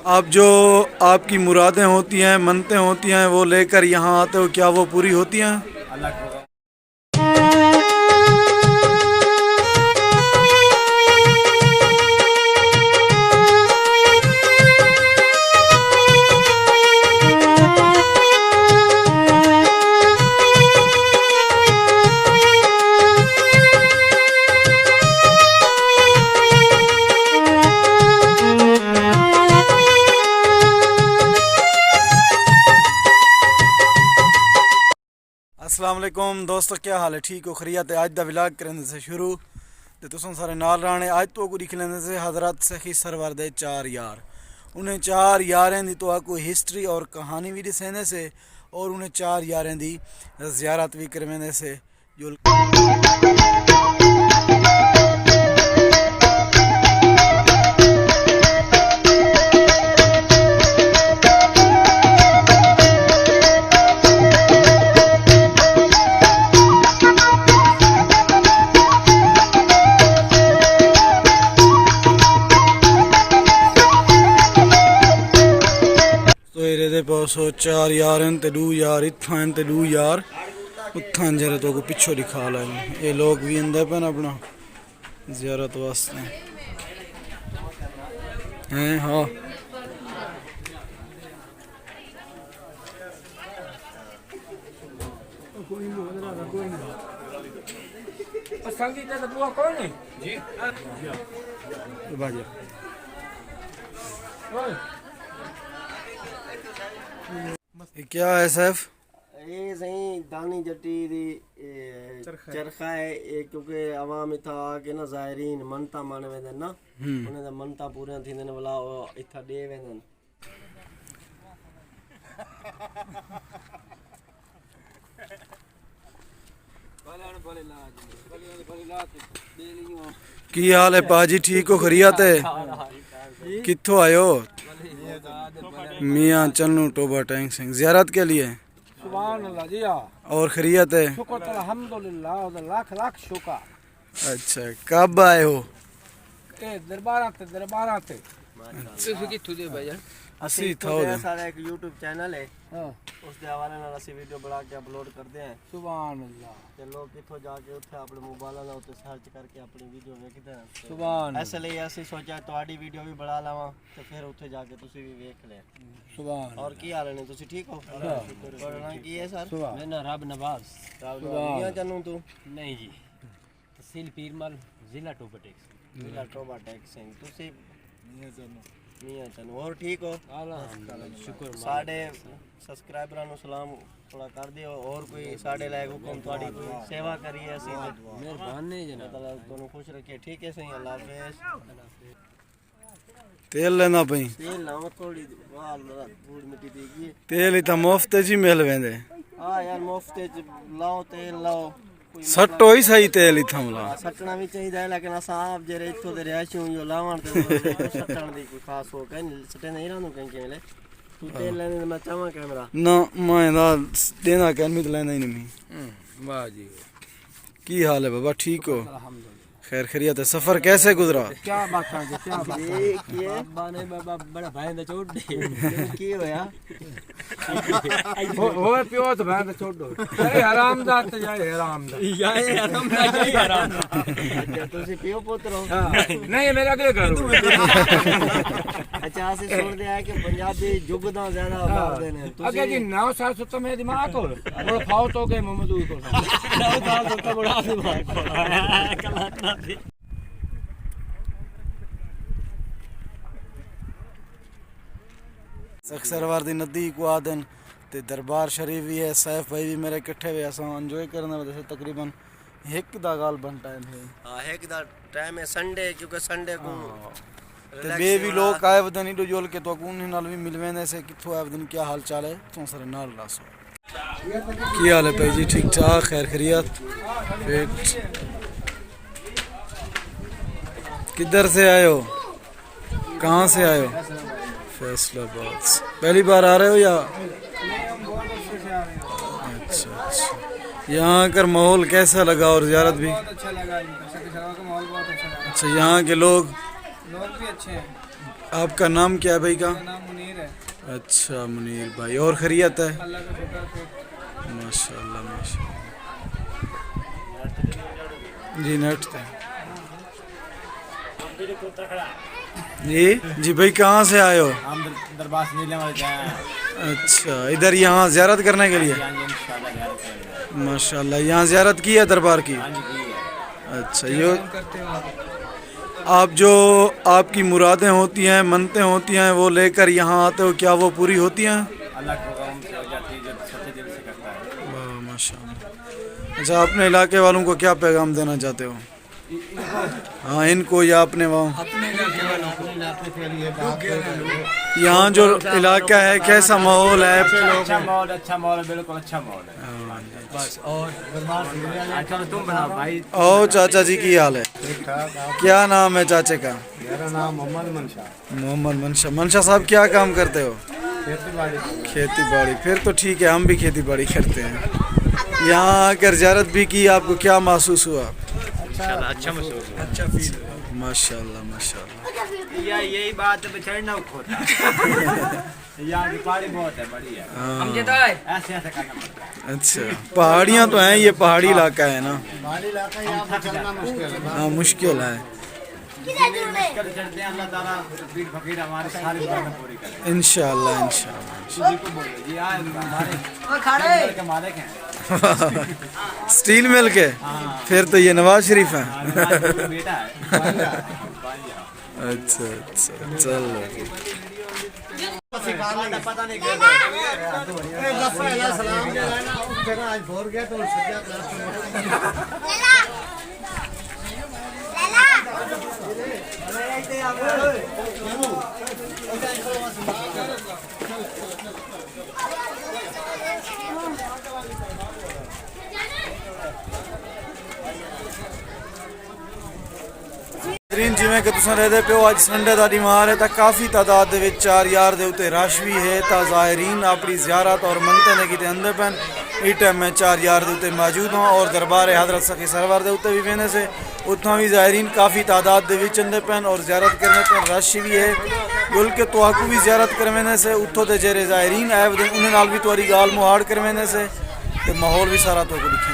आप जो आपकी मुरादें होती हैं, मन्नतें होती हैं, वो लेकर यहाँ आते हो, क्या वो पूरी होती हैं? अस्सलाम वालेकुम दोस्तों, क्या हाल है? ठीक हो? खैरियत है? आज दा व्लॉग करने से शुरू ते तुम सारे नाल रहने। आज तो को लिख लेने से हज़रत सखी सरवर दे 4 यार, उन्हें 4 यारें दी तो आपको हिस्ट्री और कहानी भी दसेने से और उन्हें 4 यारें दी ज़ियारत भी करवाने से जो सो 4 यार ते 2 यार इत्थां ते 2 यार उत्थां जरा तो को पिछो दिखा लाए। ये लोग भी अंदर पे अपना ज़ियारत वास्ते हैं। हाँ क्या है सैफ? ये सही दानी जट्टी दी चरखा है ये, क्योंकि आवाम इथा आके ना ज़ायरीन मनता माने वेंदन ना, उन्हें मनता पूरे थींदन वाला इथा दे वेंदन। की हाल है पाजी? ठीक हो? खैरियत है? कित्थों आयो? मियाँ चन्नू टोबा टैंक सिंह ज़ियारत के लिए। सुभान अल्लाह जी। और खैरियत है? शुक्र अल्हम्दुलिल्लाह, लाख लाख शुक्र। अच्छा, कब आए हो? दरबार ते ਤੁਸੀਂ ਕਿੱਥੋਂ ਦੇ ਭਾਈ? ਅਸੀਂ ਤੁਹਾਡੇ ਸਾਡਾ ਇੱਕ YouTube ਚੈਨਲ ਹੈ, ਉਸ ਦੇ ਹਵਾਲੇ ਨਾਲ ਅਸੀਂ ਵੀਡੀਓ ਬਣਾ ਕੇ ਅਪਲੋਡ ਕਰਦੇ ਹਾਂ। ਸੁਭਾਨ ਅੱਲਾਹ। ਤੇ ਲੋਕ ਕਿੱਥੋਂ ਜਾ ਕੇ ਉੱਥੇ ਆਪਣੇ ਮੋਬਾਈਲਾਂ ਨਾਲ ਉੱਤੇ ਸਰਚ ਕਰਕੇ ਆਪਣੀ ਵੀਡੀਓ ਵੇਖਦੇ ਹਨ। ਸੁਭਾਨ। ਇਸ ਲਈ ਅਸੀਂ ਸੋਚਿਆ ਤੁਹਾਡੀ ਵੀਡੀਓ ਵੀ ਬਣਾ ਲਵਾਂ ਤੇ ਫਿਰ ਉੱਥੇ ਜਾ ਕੇ ਤੁਸੀਂ ਵੀ ਵੇਖ ਲਿਆ। ਸੁਭਾਨ। और ਕੀ ਹਾਲ ਨੇ? ਤੁਸੀਂ ਠੀਕ ਹੋ? ਤੁਹਾਡਾ ਨਾਮ ਕੀ ਹੈ ਸਰ? मेरा नाम रब नवाज। ਮੀਆਂ ਚੰਨੂ ਤੂੰ? नहीं जी, तहसील पीरमल, जिला टोबा टैक्स। ਜ਼ਿਲ੍ਹਾ ਟੋਬਾ ਟੈਕ ਸਿੰਘ। ਤੁਸੀਂ? ਮੀਆਂ ਚੰਨੂ। ਹੋਰ ਠੀਕ ਹੋ? शुक्र। ਸਾਡੇ ਸਬਸਕ੍ਰਾਈਬਰਾਂ ਨੂੰ ਸਲਾਮ ਥੋੜਾ ਕਰ ਦਿਓ। ਹੋਰ ਕੋਈ ਸਾਡੇ ਲਾਇਕ ਹੁਕਮ ਤੁਹਾਡੀ ਕੋਈ ਸੇਵਾ ਕਰੀਏ ਅਸੀਂ मेहरबानी जनाब। ਤੁਹਾਨੂੰ ਖੁਸ਼ ਰੱਖੇ। ਠੀਕ ਹੈ ਸਹੀ। ਅੱਲਾਹ ਹਾਫਿਜ਼। तेल लेना पई? तेल लाओ थोड़ी वाल धूड़ मिट्टी देगी। तेल इतना मुफ्त जी मिल वेंदे? हाँ यार मुफ्त लाओ तेल लाओ। सट्टो ही सही तेल इतना मिला। सट्टना भी चाहिए लेकिन असा आप जेरे इत्थों दे रिहायशी जो लावण ते सट्टण दी कोई खास हो कहीं सट्टे नहीं रहंदो कहीं मिले। तू तेल लेने मैं चाहवा कैमरा ना मैं ना देना कैन में लेना ही नहीं। वाह जी। की हाल है बाबा? ठीक हो? खैर खैरियत है? सफर कैसे गुजरा? क्या बात है जी? क्या बात ये की है? बाने बाबा बड़ा भाई दा छोड़ दे। की होया? हो पियो तो भाई दा छोड़ दो। अरे हरामजाद ते जाए हरामजाद। याए हराम ना जाए हराम। अच्छा तुसी पियो पुत्र हो? नहीं मेरे अगले घर हो। अच्छा ਅਸੀਂ ਸੁਣਦੇ ਆ ਕਿ ਪੰਜਾਬੀ ਜੁਗਦਾ ਜ਼ਿਆਦਾ ਮਾਰਦੇ ਨੇ। अगे जी 9 साल सुतो में दिमाग हो और खाओ तो के मोहम्मद को 9 साल सुतो बड़ा दिमाग कला सख सरवर दी नदी को आदन ते दरबार शरीफ भी है। सैफ भाई भी मेरे इकट्ठे हुए असा एंजॉय करने वजह से तकरीबन एक दा गाल बन टाइम है। हां एक दा टाइम है संडे, क्योंकि संडे को ते बे भी लोग आए वदन इडो जोल के तो कौन नाल भी मिलवेने से किथों आए वदन क्या हाल चाल है तो सर नाल रासो की हाल है भाई जी? ठीक ठाक खैर खैरियत? फिट। किधर से आए हो? कहाँ से आए हो? फैसलाबाद। पहली बार आ रहे हो या? यहाँ का माहौल कैसा लगा और ज़ियारत भी? बहुत अच्छा लगा इनको, सखी सरवर का माहौल बहुत अच्छा लगा। अच्छा, यहाँ के लोग? लोग भी अच्छे हैं। आपका नाम क्या है भाई का? मेरा नाम मुनीर है। अच्छा मुनीर भाई, और खैरियत है? अल्लाह का शुक्र है। माशाल्लाह माशाल्लाह। जी नेट पे। जी भाई कहाँ से आए हो? हम दरबार से नीले वाले जाए अच्छा, इधर यहाँ ज़ियारत करने के लिए? माशाल्लाह, यहाँ ज़ियारत की है दरबार की? अच्छा, ये करते हो आप? आप जो आपकी मुरादें होती हैं, मन्नतें होती हैं, वो लेकर यहाँ आते हो, क्या वो पूरी होती हैं? अल्लाह को काम से हो जाती है जो सच्चे दिल से करता है। वाह माशाल्लाह। अच्छा, अपने इलाके वालों को क्या पैगाम देना चाहते हो? हाँ, इनको या अपने वहाँ? यहाँ जो इलाका है कैसा माहौल है? अच्छा माहौल है, बिल्कुल अच्छा माहौल है। बस और अच्छा तुम बनाओ भाई। ओ चाचा जी की हाल है? क्या नाम है चाचे का? मेरा नाम मोहम्मद मनशा। मोहम्मद मनशा। मनशा साहब क्या काम करते हो? खेती बाड़ी। खेती बाड़ी, फिर तो ठीक है, हम भी खेती बाड़ी करते हैं। यहाँ आकर ज़ियारत भी की, आपको क्या महसूस हुआ? अच्छा महसूस हुआ। अच्छा फील। माशाल्लाह माशाल्लाह। यही बात है, चढ़ना होता यहाँ की पहाड़ी बहुत है, बड़ी है। हाँ, ऐसे ऐसे करना पड़ता है। अच्छा, पहाड़ियाँ तो हैं, ये पहाड़ी इलाका है ना? पहाड़ी इलाका यहाँ पे चलना मुश्किल है। हाँ मुश्किल है। कर चढ़ते हैं, अल्लाह ताला पीर फकीर हमारी सारी मुरादें पूरी करे। इंशाल्लाह इंशाल्लाह। किसी को बोलो जी आए हमारे के मालिक हैं। स्टील मिल के? फिर तो ये नवाज शरीफ हैं। हमारा बेटा है। अच्छा अच्छा, चलो। पता नहीं क्या सलाम उस जगह आज भोर गया तो जिमें कि तुम रहते पे हो, अज संडे का दिमार है तो काफ़ी तादाद के चार यार के उत्ते रश भी है। तो ज़ायरीन अपनी ज़ियारत और मनते ने किते अंदर पैन इस टाइम में चार यार के उत्ते मौजूद हूँ और दरबार हजरत सखी सरवर के उत्ते भी वेने से उतना भी ज़ायरीन काफ़ी तादाद के अंदर पैन और ज़ियारत करने पर रश भी है। बल्कि तुआकू भी ज़ियारत करवाने से उतो के जेरे ज़ायरीन आए उन्हें भी तुरी गाल मुहाड़ करवाने से माहौल भी सारा तो दिखे।